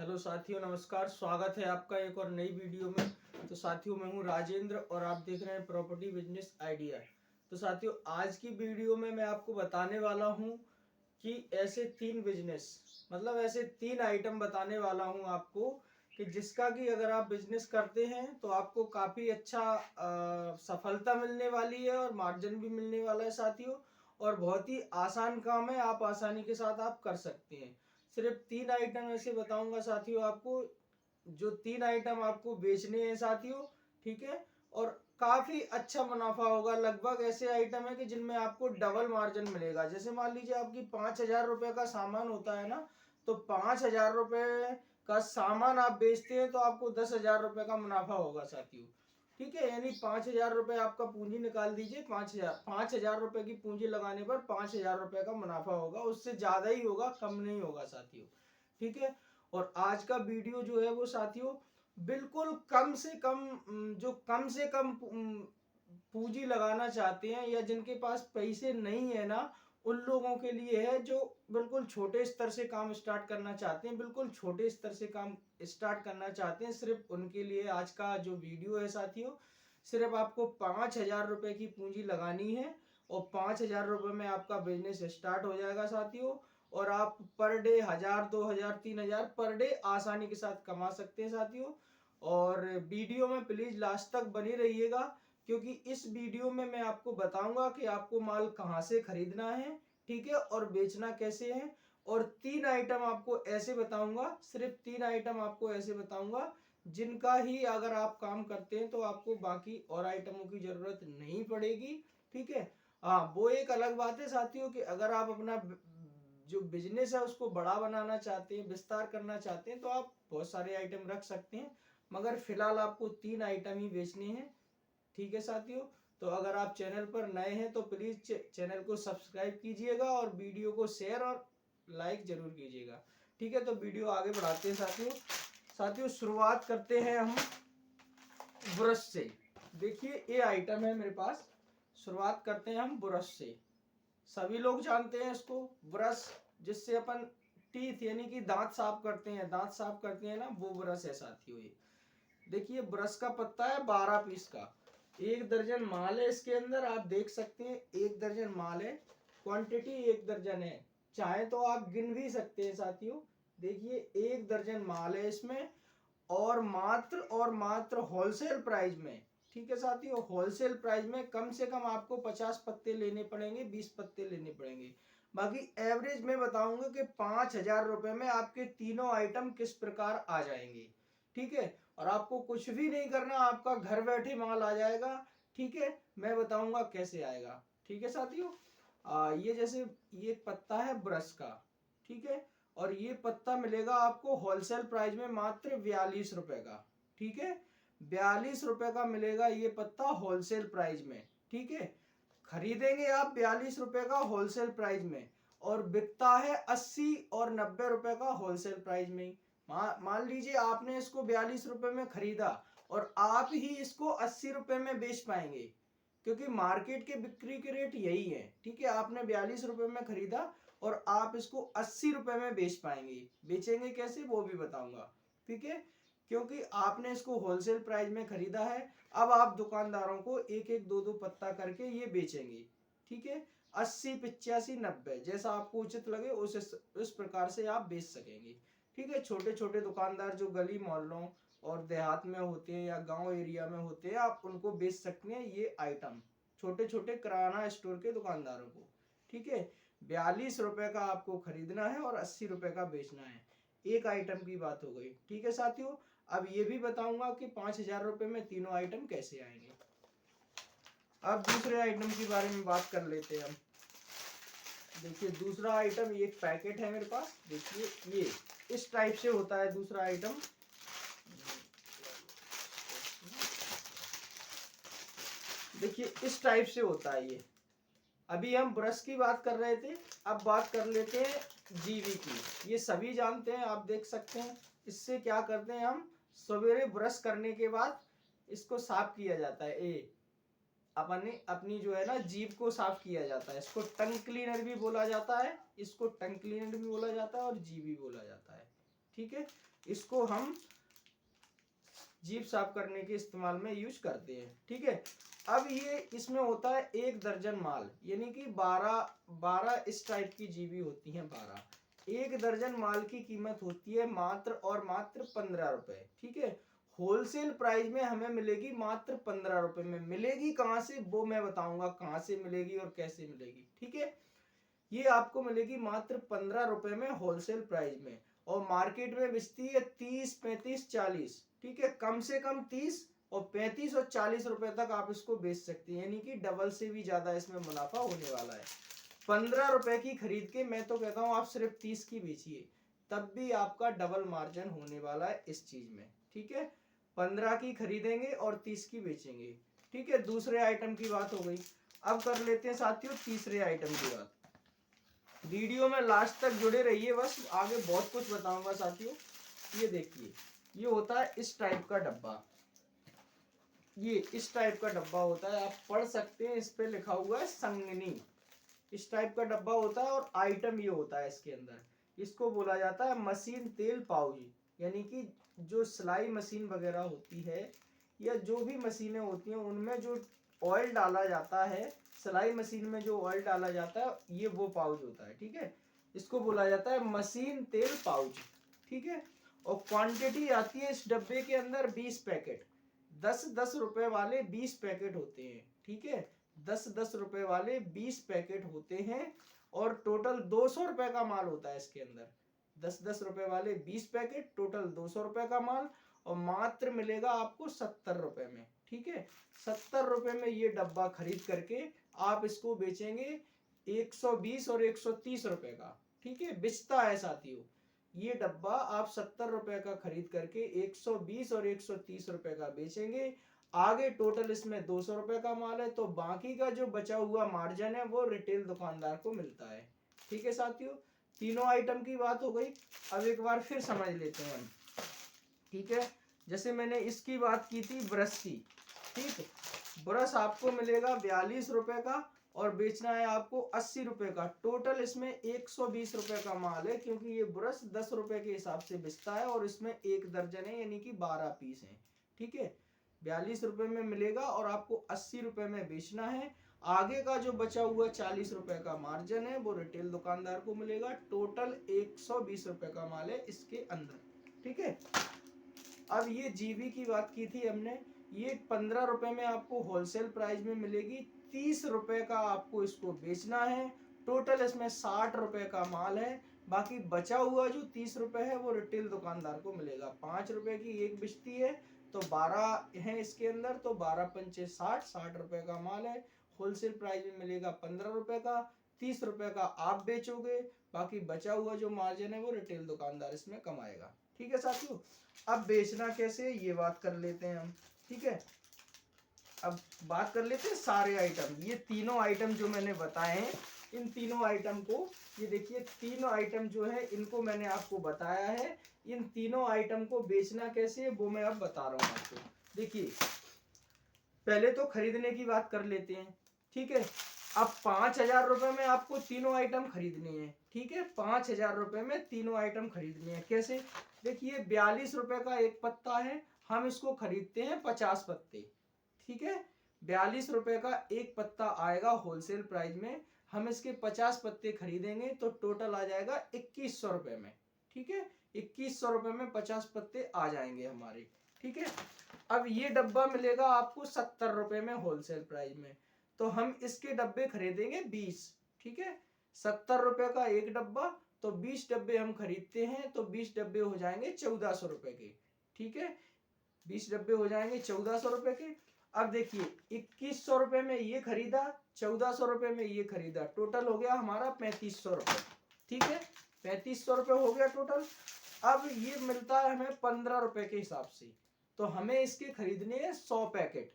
Hello साथियों, नमस्कार। स्वागत है आपका एक और नई वीडियो में। तो साथियों, मैं हूं राजेंद्र और आप देख रहे हैं प्रॉपर्टी बिजनेस आइडिया। तो साथियों, आज की वीडियो में मैं आपको बताने वाला हूं कि ऐसे तीन बिजनेस, मतलब ऐसे तीन आइटम बताने वाला हूं आपको कि जिसका कि अगर आप बिजनेस करते हैं तो आपको काफ़ी अच्छा सफलता मिलने वाली है और मार्जिन भी मिलने वाला है साथियों। और बहुत ही आसान काम है, आप आसानी के साथ आप कर सकते हैं। सिर्फ तीन आइटम ऐसे बताऊंगा साथियों आपको, जो तीन आइटम आपको बेचने हैं साथियों, ठीक है। और काफी अच्छा मुनाफा होगा। लगभग ऐसे आइटम है कि जिनमें आपको डबल मार्जिन मिलेगा। जैसे मान लीजिए आपकी 5,000 रुपए का सामान होता है ना, तो 5,000 रुपए का सामान आप बेचते हैं तो आपको 10,000 रुपए का मुनाफा होगा साथियों, ठीक है। यानी 5,000 रुपए आपका पूंजी निकाल दीजिए। 5,000 रुपए की पूंजी लगाने पर 5,000 रुपए का मुनाफा होगा, उससे ज्यादा ही होगा, कम नहीं होगा साथियों, ठीक है। और आज का वीडियो जो है वो साथियों बिल्कुल कम से कम, जो कम से कम पूंजी लगाना चाहते हैं या जिनके पास पैसे नहीं है ना, उन लोगों के लिए है जो बिल्कुल छोटे स्तर से काम स्टार्ट करना चाहते हैं। बिल्कुल छोटे स्तर से काम स्टार्ट करना चाहते हैं, सिर्फ उनके लिए आज का जो वीडियो है साथियों। सिर्फ आपको 5,000 रुपए की पूंजी लगानी है और 5,000 रुपए में आपका बिजनेस स्टार्ट हो जाएगा साथियों। और आप पर डे 1,000, 2,000, 3,000 पर डे आसानी के साथ कमा सकते हैं साथियों। और वीडियो में प्लीज लास्ट तक बने रहिएगा, क्योंकि इस वीडियो में मैं आपको बताऊंगा कि आपको माल कहाँ से खरीदना है, ठीक है, और बेचना कैसे है। और तीन आइटम आपको ऐसे बताऊंगा, सिर्फ तीन आइटम आपको ऐसे बताऊंगा जिनका ही अगर आप काम करते हैं तो आपको बाकी और आइटमों की जरूरत नहीं पड़ेगी, ठीक है। हाँ, वो एक अलग बात है साथियों कि अगर आप अपना जो बिजनेस है उसको बड़ा बनाना चाहते हैं, विस्तार करना चाहते हैं, तो आप बहुत सारे आइटम रख सकते हैं। मगर फिलहाल आपको तीन आइटम ही बेचने हैं, ठीक है साथियों। तो अगर आप चैनल पर नए हैं तो प्लीज चैनल को सब्सक्राइब कीजिएगा और वीडियो को शेयर और लाइक जरूर कीजिएगा, ठीक है। तो वीडियो आगे बढ़ाते हैं साथियों। साथियों, शुरुआत करते हैं हम ब्रश से। देखिए, ये आइटम है मेरे पास। शुरुआत करते हैं हम ब्रश से। सभी लोग जानते हैं इसको, ब्रश जिससे अपन टीथ यानी कि दांत साफ करते हैं, दांत साफ करते हैं ना, वो ब्रश है साथियों ये। देखिए, ब्रश का पत्ता है 12 पीस का। 1 दर्जन माल है इसके अंदर, आप देख सकते हैं 1 दर्जन माल है। क्वांटिटी 1 दर्जन है, चाहे तो आप गिन भी सकते हैं साथियों। देखिए, 1 दर्जन माल है इसमें और मात्र होलसेल प्राइस में, ठीक है साथियों। होलसेल प्राइस में कम से कम आपको 50 पत्ते लेने पड़ेंगे, 20 पत्ते लेने पड़ेंगे। बाकी एवरेज में बताऊंगा कि 5,000 रुपए में आपके तीनों आइटम किस प्रकार आ जाएंगे, ठीक है। और आपको कुछ भी नहीं करना, आपका घर बैठे माल आ जाएगा, ठीक है। मैं बताऊंगा कैसे आएगा, ठीक है साथियों। ये जैसे ये पत्ता है ब्रश का, ठीक है। और ये पत्ता मिलेगा आपको होलसेल प्राइस में मात्र 42 रुपए का, ठीक है। 42 रुपए का मिलेगा ये पत्ता होलसेल प्राइस में, ठीक है। खरीदेंगे आप 42 रुपए का होलसेल प्राइस में, और बिकता है 80 और 90 रुपए का होलसेल प्राइस में। मान लीजिए आपने इसको 42 रुपए में खरीदा और आप ही इसको 80 रुपए में बेच पाएंगे, क्योंकि मार्केट के बिक्री के रेट यही है, ठीक है। आपने 42 रुपए में खरीदा और आप इसको 80 रुपए में बेच पाएंगे। बेचेंगे कैसे वो भी बताऊंगा, ठीक है, क्योंकि आपने इसको होलसेल प्राइस में खरीदा है। अब आप दुकानदारों को एक एक दो दो पत्ता करके ये बेचेंगे, ठीक है। 80, 85, 90 जैसा आपको उचित लगे उस प्रकार से आप बेच सकेंगे, ठीक है। छोटे छोटे दुकानदार जो गली मोहल्लों और देहात में होते हैं या गांव एरिया में होते हैं, आप उनको बेच सकते हैं ये आइटम, छोटे छोटे किराना स्टोर के दुकानदारों को, ठीक है। 42 रुपए का आपको खरीदना है और 80 रुपए का बेचना है। एक आइटम की बात हो गई, ठीक है साथियों। अब ये भी बताऊंगा कि 5,000 रुपए में तीनों आइटम कैसे आएंगे। अब दूसरे आइटम के बारे में बात कर लेते हैं हम। देखिए, दूसरा आइटम, ये एक पैकेट है मेरे पास। देखिए, ये इस टाइप से होता है दूसरा आइटम। देखिए, इस टाइप से होता है ये। अभी हम ब्रश की बात कर रहे थे, अब बात कर लेते हैं जीवी की। ये सभी जानते हैं, आप देख सकते हैं। इससे क्या करते हैं हम, सवेरे ब्रश करने के बाद इसको साफ किया जाता है। अपनी जो है ना जीभ को साफ किया जाता है। इसको टंग क्लीनर भी बोला जाता है, इसको टंग क्लीनर भी बोला जाता है और जीभ भी बोला जाता है, ठीक है, इसको हम जीभ साफ करने के इस्तेमाल में यूज करते हैं। ठीक है, अब ये इसमें होता है 1 दर्जन माल, यानी कि 12 इस टाइप की जीभी होती हैं। 12 1 दर्जन माल की कीमत होती है मात्र और मात्र 15 रुपए। ठीक है, होलसेल प्राइस में हमें मिलेगी मात्र 15 रुपए में। मिलेगी कहाँ से वो मैं बताऊंगा, कहाँ से मिलेगी और कैसे मिलेगी। ठीक है, ये आपको मिलेगी मात्र 15 रुपए में होलसेल प्राइस में, और मार्केट में बिकती है 30, 35, 40। ठीक है, कम से कम 30 और 35 और 40 रुपए तक आप इसको बेच सकते हैं, यानी कि डबल से भी ज्यादा इसमें मुनाफा होने वाला है। 15 रुपए की खरीद के मैं तो कहता हूँ आप सिर्फ 30 की बेचिए, तब भी आपका डबल मार्जिन होने वाला है इस चीज में। ठीक है, 15 की खरीदेंगे और 30 की बेचेंगे। ठीक है, दूसरे आइटम की बात हो गई। अब कर लेते हैं साथियों तीसरे आइटम की बात। वीडियो में लास्ट तक जुड़े रहिए, बस आगे बहुत कुछ बताऊंगा साथियों। ये देखिए, ये होता है इस टाइप का डब्बा, ये इस टाइप का डब्बा होता है, आप पढ़ सकते हैं, इस पे लिखा हुआ है संगनी। इस टाइप का डब्बा होता है और आइटम ये होता है इसके अंदर। इसको बोला जाता है मशीन तेल पाउच, यानी कि जो सिलाई मशीन वगैरह होती है या जो भी मशीनें होती हैं उनमें जो ऑयल डाला जाता है, सिलाई मशीन में जो ऑयल डाला जाता है, ये वो पाउच होता है। ठीक है, इसको बोला जाता है मशीन तेल पाउच। ठीक है, और क्वांटिटी आती है इस डब्बे के अंदर 20 पैकेट, 10-10 रुपए वाले 20 पैकेट होते हैं। ठीक है, 10-10 रुपए वाले 20 पैकेट होते हैं, और टोटल 200 रुपए का माल होता है इसके अंदर। 10-10 रुपए वाले 20 पैकेट, टोटल 200 रुपए का माल, और मात्र मिलेगा आपको 70 रुपए में। ठीक है, 70 रुपए में ये डब्बा खरीद करके आप इसको बेचेंगे 120 और 130 रुपए का। ठीक है, बिचता है साथियों, ये डब्बा आप 70 रुपए का खरीद करके 120 और 130 रुपए का बेचेंगे। आगे टोटल इसमें 200 रुपए का माल है, तो बाकी का जो बचा हुआ मार्जिन है वो रिटेल दुकानदार को मिलता है। ठीक है साथियों, तीनों आइटम की बात हो गई। अब एक बार फिर समझ लेते हैं हम। ठीक है, जैसे मैंने इसकी बात की थी ब्रश की। ठीक है, ब्रश आपको मिलेगा 42 रुपए का और बेचना है आपको 80 रुपए का। टोटल इसमें 120 रुपए का माल है, क्योंकि ये ब्रश 10 रुपए के हिसाब से बिकता है और इसमें 1 दर्जन है, यानी कि 12 पीस हैं। ठीक है, 42 रुपए में मिलेगा और आपको 80 रुपए में बेचना है। आगे का जो बचा हुआ 40 रुपए का मार्जिन है वो रिटेल दुकानदार को मिलेगा। टोटल 120 रुपए का माल है इसके अंदर। ठीक है, अब ये जीबी की बात की थी हमने, ये 15 रुपए में आपको होलसेल प्राइस में मिलेगी। 30 रुपए का आपको इसको बेचना है। टोटल इसमें 60 रुपए का माल है, बाकी बचा हुआ जो 30 रुपए है वो रिटेल दुकानदार को मिलेगा। 5 रुपए की एक बिचती है, तो 12 है इसके अंदर, तो 12 पंचे 60, 60 रुपए का माल है। होलसेल प्राइस में मिलेगा 15 रुपए का। 30 रुपए का आप बेचोगे, बाकी बचा हुआ जो मार्जिन है वो रिटेल दुकानदार इसमें कमाएगा। ठीक है साथियों, अब बेचना कैसे ये बात कर लेते हैं हम। ठीक है, अब बात कर लेते हैं सारे आइटम। ये तीनों आइटम जो मैंने बताए हैं, इन तीनों आइटम को, ये देखिए तीनों आइटम जो है इनको मैंने आपको बताया है। इन तीनों आइटम को बेचना कैसे वो मैं अब बता रहा हूँ आपको। देखिए, पहले तो खरीदने की बात कर लेते हैं। ठीक है, अब 5,000 रुपए में आपको तीनों आइटम खरीदने हैं। ठीक है, 5,000 रुपए में तीनों आइटम खरीदने हैं। कैसे, देखिए 42 रुपए का एक पत्ता है, हम इसको खरीदते हैं 50 पत्ते। ठीक है, 42 रुपए का एक पत्ता आएगा होलसेल प्राइस में, हम इसके 50 पत्ते खरीदेंगे तो टोटल आ जाएगा 2100 रुपए में। ठीक है, 2100 रुपए में 50 पत्ते आ जाएंगे हमारे। ठीक है, अब ये डब्बा मिलेगा आपको 70 रुपए में होलसेल प्राइस में, तो हम इसके डब्बे खरीदेंगे 20। ठीक है, 70 रुपए का एक डब्बा, तो 20 डब्बे हम खरीदते हैं, तो 20 डब्बे हो जाएंगे 1400 रुपए के। ठीक है, 20 डब्बे हो जाएंगे 1400 रुपए के। अब देखिए 2100 रुपए में ये खरीदा, 1400 रुपए में ये खरीदा, टोटल हो गया हमारा 3500 रुपए। ठीक है, 3500 रुपए हो गया टोटल। अब ये मिलता है हमें 15 रुपए के हिसाब से, तो हमें इसके खरीदने हैं 100 पैकेट।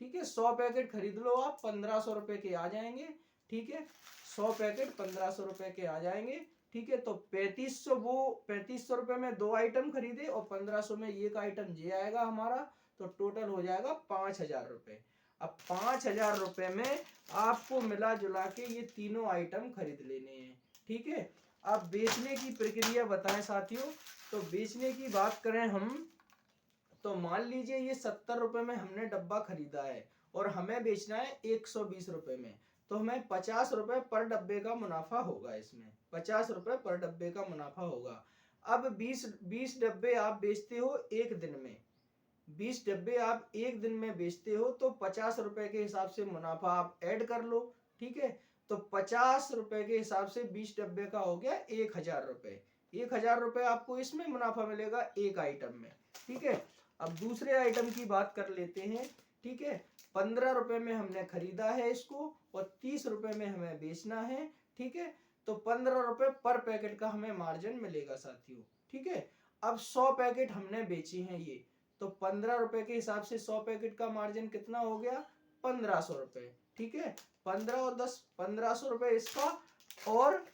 ठीक है, 100 पैकेट खरीद लो आप, 1500 रुपए के आ जाएंगे। ठीक है, 100 पैकेट 1500 रुपए के आ जाएंगे। ठीक है, तो 3500, वो 3500 रुपए में 2 आइटम खरीदे और 1500 में एक आइटम ये आएगा हमारा, तो टोटल हो जाएगा 5,000 रुपए। अब 5,000 रुपए में आपको मिला जुला के ये तीनों आइटम खरीद लेने हैं। ठीक है, अब बेचने की प्रक्रिया बताएं साथियों। तो बेचने की बात करें हम, तो मान लीजिए ये 70 रुपए में हमने डब्बा खरीदा है और हमें बेचना है 120 रुपए में, तो हमें 50 रुपए पर डब्बे का मुनाफा होगा। इसमें 50 रुपए पर डब्बे का मुनाफा होगा। अब 20 डब्बे आप बेचते हो एक दिन में, 20 डब्बे आप एक दिन में बेचते हो, तो 50 रुपए के हिसाब से मुनाफा आप ऐड कर लो। ठीक है, तो 50 रुपए के हिसाब से 20 डब्बे का हो गया 1000 रुपए। 1000 रुपए आपको इसमें मुनाफा मिलेगा एक आइटम में। ठीक है, अब दूसरे आइटम की बात कर लेते हैं। ठीक है, 15 रुपए में हमने खरीदा है इसको और 30 रुपए में हमें बेचना है। ठीक है, तो 15 रुपए पर पैकेट का हमें मार्जिन मिलेगा साथियों। ठीक है, अब 100 पैकेट हमने बेची हैं ये, तो 15 रुपए के हिसाब से 100 पैकेट का मार्जिन कितना हो गया, 1500 रुपए। ठीक है, 15 और 10, 1500 रुपए इसका और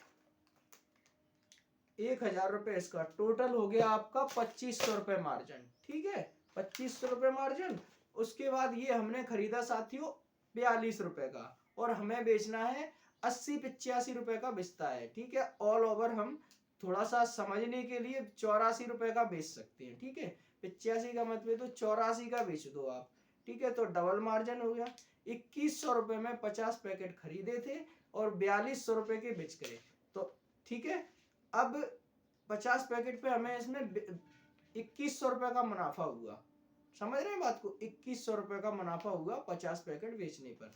1000 रुपए इसका, टोटल हो गया आपका 2500 रुपए मार्जिन। ठीक है, 2500 रुपए मार्जिन। उसके बाद ये हमने खरीदा साथियों 42 रुपए का और हमें बेचना है 80-85 रुपए का बिस्ता है। ठीक है, ऑल ओवर हम थोड़ा सा समझने के लिए 84 रुपए का बेच सकते हैं। ठीक है, 85 का मतलब तो 84 का बेच दो आप। ठीक है, तो डबल मार्जिन हो गया। 2100 रुपए में 50 पैकेट खरीदे थे और 4200 रुपए के बेच गए। तो ठीक है, अब 50 पैकेट पे हमें इसमें 2100 रुपए का मुनाफा हुआ। समझ रहे हैं बात को, 2100 रुपए का मुनाफा हुआ 50 पैकेट बेचने पर।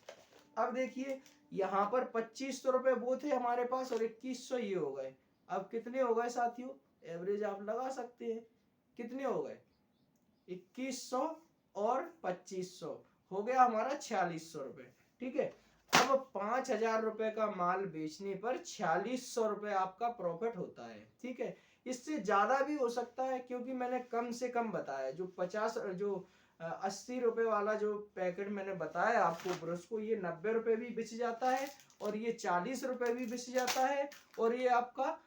अब देखिए यहाँ पर 2500 रुपए वो थे हमारे पास और 2100 ये हो गए। अब कितने हो गए साथियों, एवरेज आप लगा सकते हैं, कितने हो गए, 2100 और 2500 हो गया हमारा 4600 रुपए। ठीक है, अब 5000 रुपए का माल बेचने पर 4600 रुपए आपका प्रॉफिट होता है। ठीक है, इससे ज्यादा भी हो सकता है क्योंकि मैंने कम से कम बताया। जो 80 रुपए वाला जो पैकेट मैंने बताया आपको ब्रश को, ये 90 रुपए भी बिच जाता है और ये 40 रुपए भी बिच जाता है और ये आपका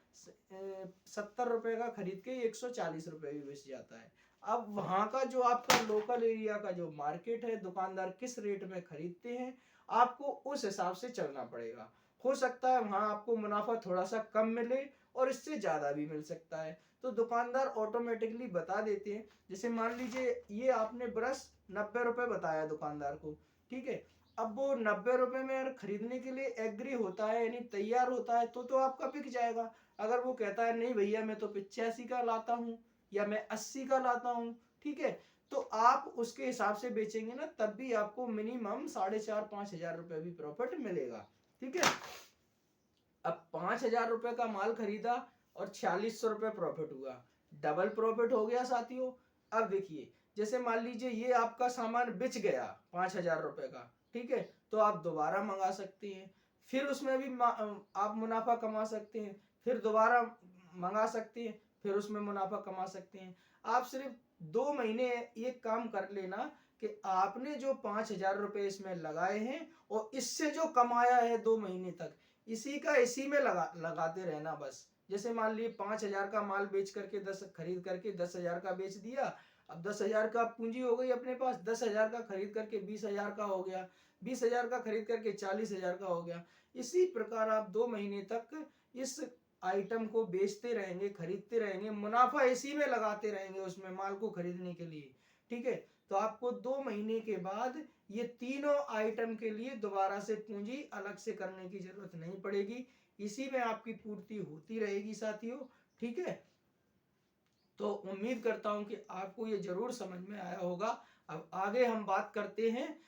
70 रुपए का खरीद के 140 रुपए भी बिच जाता है। अब वहां का जो आपका लोकल एरिया का जो मार्केट है, दुकानदार किस रेट में खरीदते हैं, आपको उस हिसाब से चलना पड़ेगा। हो सकता है वहां आपको मुनाफा थोड़ा सा कम मिले और इससे ज्यादा भी मिल सकता है, तो दुकानदार ऑटोमेटिकली बता देते हैं। जैसे मान लीजिए ये आपने ब्रश 90 रुपए बताया दुकानदार को। ठीक है, अब वो 90 रुपए में अगर खरीदने के लिए एग्री होता है यानी तैयार होता है तो आपका बिक जाएगा। अगर वो कहता है नहीं भैया मैं तो 85 का लाता हूँ या मैं 80 का लाता हूँ, ठीक है, तो आप उसके हिसाब से बेचेंगे ना, तब भी आपको मिनिमम 4500-5000 रुपए भी प्रॉफिट मिलेगा। ठीक है, अब 5000 रुपए का माल खरीदा और 4600 रुपए प्रॉफिट हुआ, डबल प्रॉफिट हो गया साथियों। अब देखिए जैसे मान लीजिए ये आपका सामान बिच गया 5000 रुपए का, ठीक है, तो आप दोबारा मंगा सकते हैं, फिर उसमें भी आप मुनाफा कमा सकते हैं, फिर दोबारा मंगा सकते हैं, फिर उसमें मुनाफा कमा सकते हैं। आप सिर्फ 2 महीने ये काम कर लेना कि आपने जो 5000 रुपए इसमें लगाए हैं और इससे जो कमाया है 2 महीने तक, इसी का इसी में लगाते रहना बस। जैसे मान लीजिए 5000 का माल बेच करके 10 खरीद करके 10,000 का बेच दिया, अब 10,000 का पूंजी हो गई अपने पास, 10,000 का खरीद करके 20,000 का हो गया, 20,000 का खरीद करके 40,000 का हो गया। इसी प्रकार आप 2 महीने तक इस आइटम को बेचते रहेंगे, खरीदते रहेंगे, मुनाफा इसी में लगाते रहेंगे उसमें माल को खरीदने के लिए। ठीक है, तो आपको 2 महीने के बाद ये तीनों आइटम के लिए दोबारा से पूंजी अलग से करने की जरूरत नहीं पड़ेगी, इसी में आपकी पूर्ति होती रहेगी साथियों। ठीक है, तो उम्मीद करता हूं कि आपको ये जरूर समझ में आया होगा। अब आगे हम बात करते हैं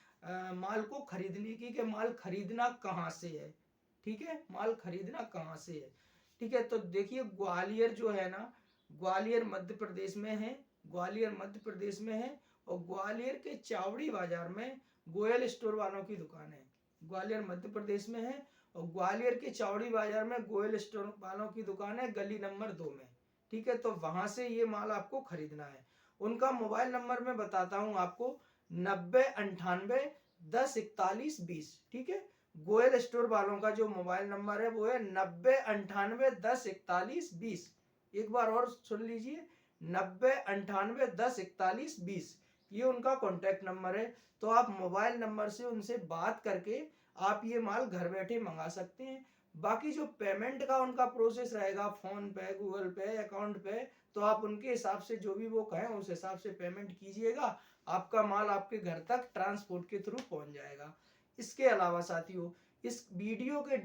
माल को खरीदने की, कि माल खरीदना कहाँ से है। ठीक है, माल खरीदना कहाँ से है। ठीक है, तो देखिए ग्वालियर जो है ना, ग्वालियर मध्य प्रदेश में है, ग्वालियर मध्य प्रदेश में है और ग्वालियर के चावड़ी बाजार में गोयल स्टोर वालों की दुकान है। ग्वालियर मध्य प्रदेश में है और ग्वालियर के चावड़ी बाजार में गोयल स्टोर वालों की दुकान है, गली नंबर 2 में। ठीक है, तो वहां से ये माल आपको खरीदना है। उनका मोबाइल नंबर मैं बताता हूं आपको, 9098104120। ठीक है, गोयल स्टोर वालों का जो मोबाइल नंबर है वो है 9098104120। एक बार और सुन लीजिए, 9098104120, ये उनका कॉन्टैक्ट नंबर है। तो आप मोबाइल नंबर से उनसे बात करके आप ये माल घर बैठे मंगा सकते हैं। बाकी जो पेमेंट का उनका प्रोसेस रहेगा फोन पे, गूगल पे, अकाउंट पे, तो आप उनके हिसाब से जो भी वो कहें उस हिसाब से पेमेंट कीजिएगा। आपका माल आपके घर तक ट्रांसपोर्ट के थ्रू पहुंच जाएगा। इसके अलावा साथियों, इस वीडियो के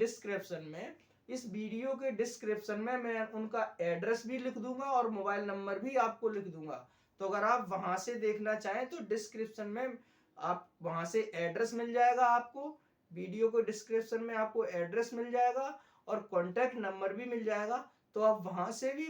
डिस्क्रिप्शन में मैं उनका एड्रेस भी लिख दूंगा और मोबाइल नंबर भी आपको लिख दूंगा। तो अगर आप वहां से देखना चाहें तो डिस्क्रिप्शन में आप वहां से एड्रेस मिल जाएगा आपको। वीडियो को डिस्क्रिप्शन में आपको एड्रेस मिल जाएगा और कॉन्टैक्ट नंबर भी मिल जाएगा। तो आप वहां से भी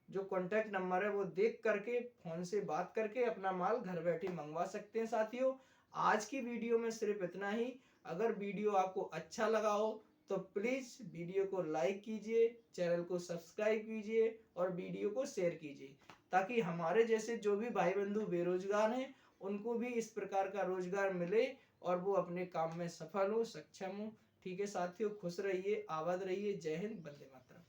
जो कॉन्टैक्ट नंबर है वो देख करके फोन से बात करके अपना माल घर बैठे मंगवा सकते हैं। साथियों, आज की वीडियो में सिर्फ इतना ही। अगर वीडियो आपको अच्छा लगा हो तो प्लीज वीडियो को लाइक कीजिए, चैनल को सब्सक्राइब कीजिए और वीडियो को शेयर कीजिए, ताकि हमारे जैसे जो भी भाई बंधु बेरोजगार हैं उनको भी इस प्रकार का रोजगार मिले और वो अपने काम में सफल हो, सक्षम हो। ठीक है साथियों, खुश रहिए, आबाद रहिए। जय हिंद, वंदे मातरम।